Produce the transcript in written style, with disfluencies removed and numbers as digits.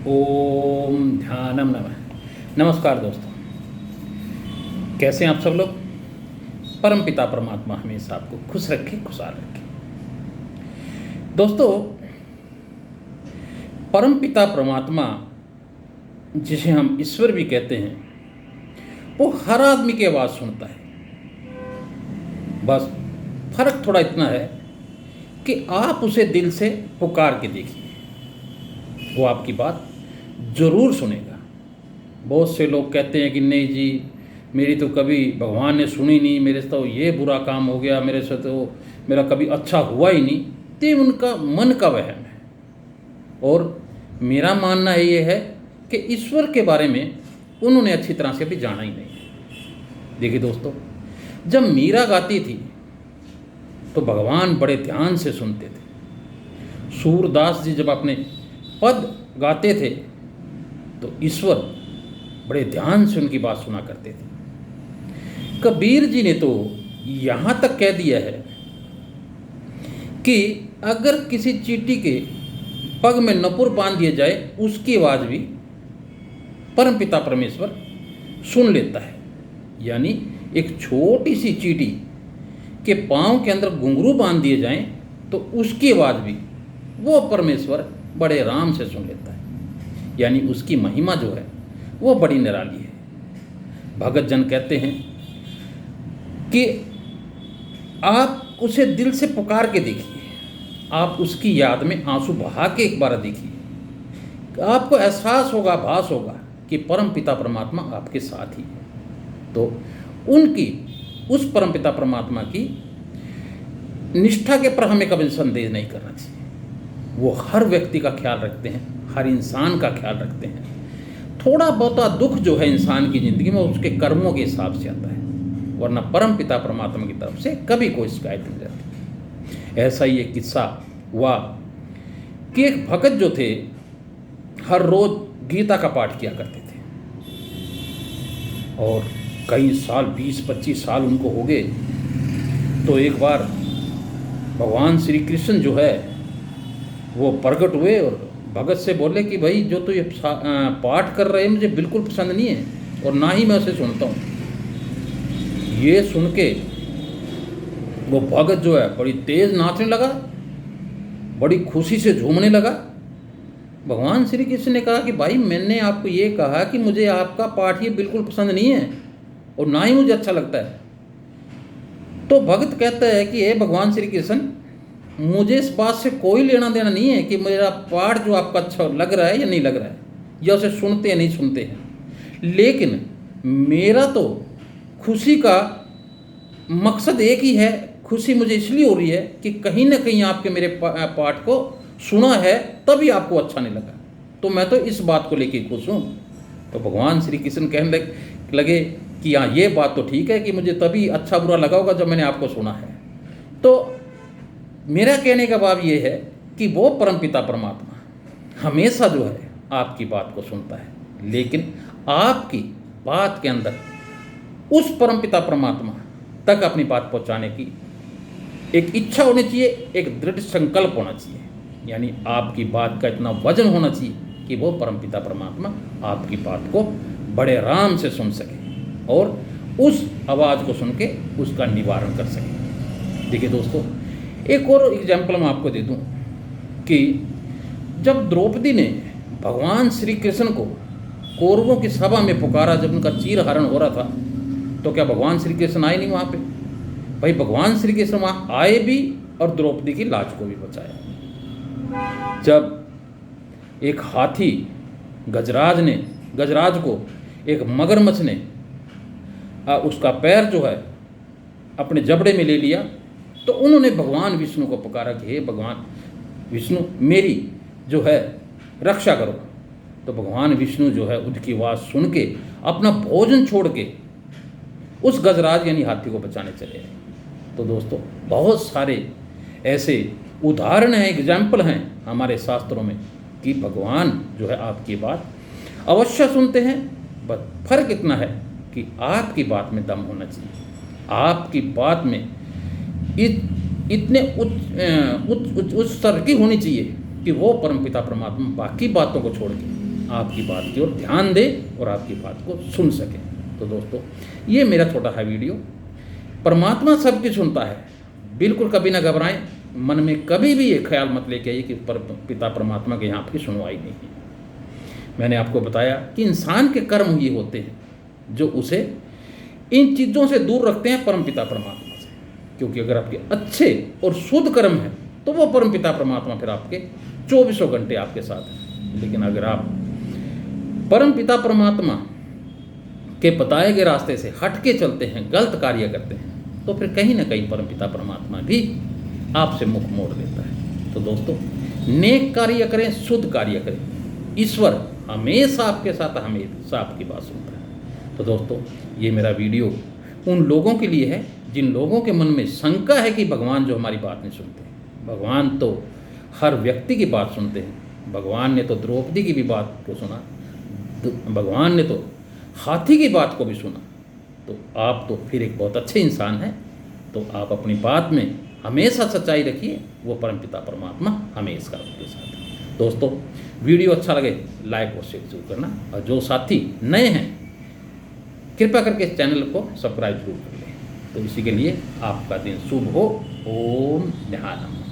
ओम ध्यानम नमः। नमस्कार दोस्तों, कैसे हैं आप सब लोग। परम पिता परमात्मा हमेशा आपको खुश रखे, खुशहाल रखे। दोस्तों, परम पिता परमात्मा जिसे हम ईश्वर भी कहते हैं, वो हर आदमी की आवाज़ सुनता है। बस फर्क थोड़ा इतना है कि आप उसे दिल से पुकार के देखिए, वो आपकी बात जरूर सुनेगा। बहुत से लोग कहते हैं कि नहीं जी, मेरी तो कभी भगवान ने सुनी नहीं, मेरे से तो ये बुरा काम हो गया, मेरे से तो मेरा कभी अच्छा हुआ ही नहीं। तो ये उनका मन का वहम है। और मेरा मानना ये है कि ईश्वर के बारे में उन्होंने अच्छी तरह से अभी जाना ही नहीं। देखिए दोस्तों, जब मीरा गाती थी तो भगवान बड़े ध्यान से सुनते थे। सूरदास जी जब अपने पद गाते थे तो ईश्वर बड़े ध्यान से उनकी बात सुना करते थे। कबीर जी ने तो यहाँ तक कह दिया है कि अगर किसी चींटी के पग में नपुर बांध दिया जाए, उसकी आवाज़ भी परमपिता परमेश्वर सुन लेता है। यानी एक छोटी सी चींटी के पाँव के अंदर घुंघरू बांध दिए जाएं तो उसकी आवाज़ भी वो परमेश्वर बड़े आराम से सुन लेता है। यानी उसकी महिमा जो है वो बड़ी निराली है। भगत जन कहते हैं कि आप उसे दिल से पुकार के देखिए, आप उसकी याद में आंसू बहा के एक बार देखिए, आपको एहसास होगा, आभास होगा कि परम पिता परमात्मा आपके साथ ही है। तो उनकी, उस परम पिता परमात्मा की निष्ठा के पर हमें कभी संदेह नहीं करना चाहिए। वो हर व्यक्ति का ख्याल रखते हैं, हर इंसान का ख्याल रखते हैं। थोड़ा बहुता दुख जो है इंसान की ज़िंदगी में उसके कर्मों के हिसाब से आता है, वरना परम पिता परमात्मा की तरफ से कभी कोई शिकायत नहीं रहती। ऐसा ही एक किस्सा हुआ कि एक भगत जो थे हर रोज़ गीता का पाठ किया करते थे और कई साल, 20-25 साल उनको हो गए। तो एक बार भगवान श्री कृष्ण जो है वो प्रकट हुए और भगत से बोले कि भाई जो तो ये पाठ कर रहे हैं मुझे बिल्कुल पसंद नहीं है और ना ही मैं उसे सुनता हूँ। ये सुन के वो भगत जो है बड़ी तेज नाचने लगा, बड़ी खुशी से झूमने लगा। भगवान श्री कृष्ण ने कहा कि भाई मैंने आपको ये कहा कि मुझे आपका पाठ ये बिल्कुल पसंद नहीं है और ना ही मुझे अच्छा लगता है। तो भगत कहता है कि हे भगवान श्री कृष्ण, मुझे इस बात से कोई लेना देना नहीं है कि मेरा पाठ जो आपका अच्छा लग रहा है या नहीं लग रहा है, या उसे सुनते या नहीं सुनते हैं। लेकिन मेरा तो खुशी का मकसद एक ही है। खुशी मुझे इसलिए हो रही है कि कहीं ना कहीं आपके मेरे पाठ को सुना है तभी आपको अच्छा नहीं लगा, तो मैं तो इस बात को लेके खुश हूँ। तो भगवान श्री कृष्ण कहने लगे कि हाँ, ये बात तो ठीक है कि मुझे तभी अच्छा बुरा लगा होगा जब मैंने आपको सुना है। तो मेरा कहने का भाव ये है कि वो परमपिता परमात्मा हमेशा जो है आपकी बात को सुनता है, लेकिन आपकी बात के अंदर उस परमपिता परमात्मा तक अपनी बात पहुंचाने की एक इच्छा होनी चाहिए, एक दृढ़ संकल्प होना चाहिए। यानी आपकी बात का इतना वजन होना चाहिए कि वो परमपिता परमात्मा आपकी बात को बड़े आराम से सुन सके और उस आवाज़ को सुन के उसका निवारण कर सके। देखिए दोस्तों, एक और एग्जाम्पल मैं आपको दे दूं कि जब द्रौपदी ने भगवान श्री कृष्ण को कौरवों की सभा में पुकारा, जब उनका चीरहरण हो रहा था, तो क्या भगवान श्री कृष्ण आए नहीं वहाँ पे? भाई भगवान श्री कृष्ण वहाँ आए भी और द्रौपदी की लाज को भी बचाया। जब एक हाथी गजराज को एक मगरमच्छ ने उसका पैर जो है अपने जबड़े में ले लिया, तो उन्होंने भगवान विष्णु को पुकारा कि हे भगवान विष्णु, मेरी जो है रक्षा करो। तो भगवान विष्णु जो है उनकी आवाज़ सुन के अपना भोजन छोड़ के उस गजराज यानी हाथी को बचाने चले गए। तो दोस्तों, बहुत सारे ऐसे उदाहरण हैं, एग्जाम्पल हैं हमारे शास्त्रों में कि भगवान जो है आपकी बात अवश्य सुनते हैं। बस फर्क इतना है कि आपकी बात में दम होना चाहिए, आपकी बात में इतने उच्च स्तर की होनी चाहिए कि वो परमपिता परमात्मा बाकी बातों को छोड़ के आपकी बात की ओर ध्यान दे और आपकी बात को सुन सके। तो दोस्तों, ये मेरा छोटा सा वीडियो। परमात्मा सबकी सुनता है, बिल्कुल कभी ना घबराएं। मन में कभी भी ये ख्याल मत लेके आइए कि पिता परमात्मा के यहाँ आपकी सुनवाई नहीं है। मैंने आपको बताया कि इंसान के कर्म ये होते हैं जो उसे इन चीज़ों से दूर रखते हैं परमपिता परमात्मा से। क्योंकि अगर आपके अच्छे और शुद्ध कर्म हैं तो वो परमपिता परमात्मा फिर आपके 24 घंटे आपके साथ हैं। लेकिन अगर आप परमपिता परमात्मा के बताए गए रास्ते से हट के चलते हैं, गलत कार्य करते हैं, तो फिर कहीं ना कहीं परमपिता परमात्मा भी आपसे मुख मोड़ लेता है। तो दोस्तों, नेक कार्य करें, शुद्ध कार्य करें, ईश्वर हमेशा आपके साथ, हमेशा आपकी बात सुनता है। तो दोस्तों, ये मेरा वीडियो उन लोगों के लिए है जिन लोगों के मन में शंका है कि भगवान जो हमारी बात नहीं सुनते। भगवान तो हर व्यक्ति की बात सुनते हैं। भगवान ने तो द्रौपदी की भी बात को सुना, भगवान ने तो हाथी की बात को भी सुना। तो आप तो फिर एक बहुत अच्छे इंसान हैं। तो आप अपनी बात में हमेशा सच्चाई रखिए, वो परमपिता परमात्मा हमेशा आपके साथ है। दोस्तों, वीडियो अच्छा लगे लाइक और शेयर जरूर करना, और जो साथी नए हैं कृपया करके इस चैनल को सब्सक्राइब जरूर कर लें। तो इसी के लिए आपका दिन शुभ हो। ओम ध्यानम।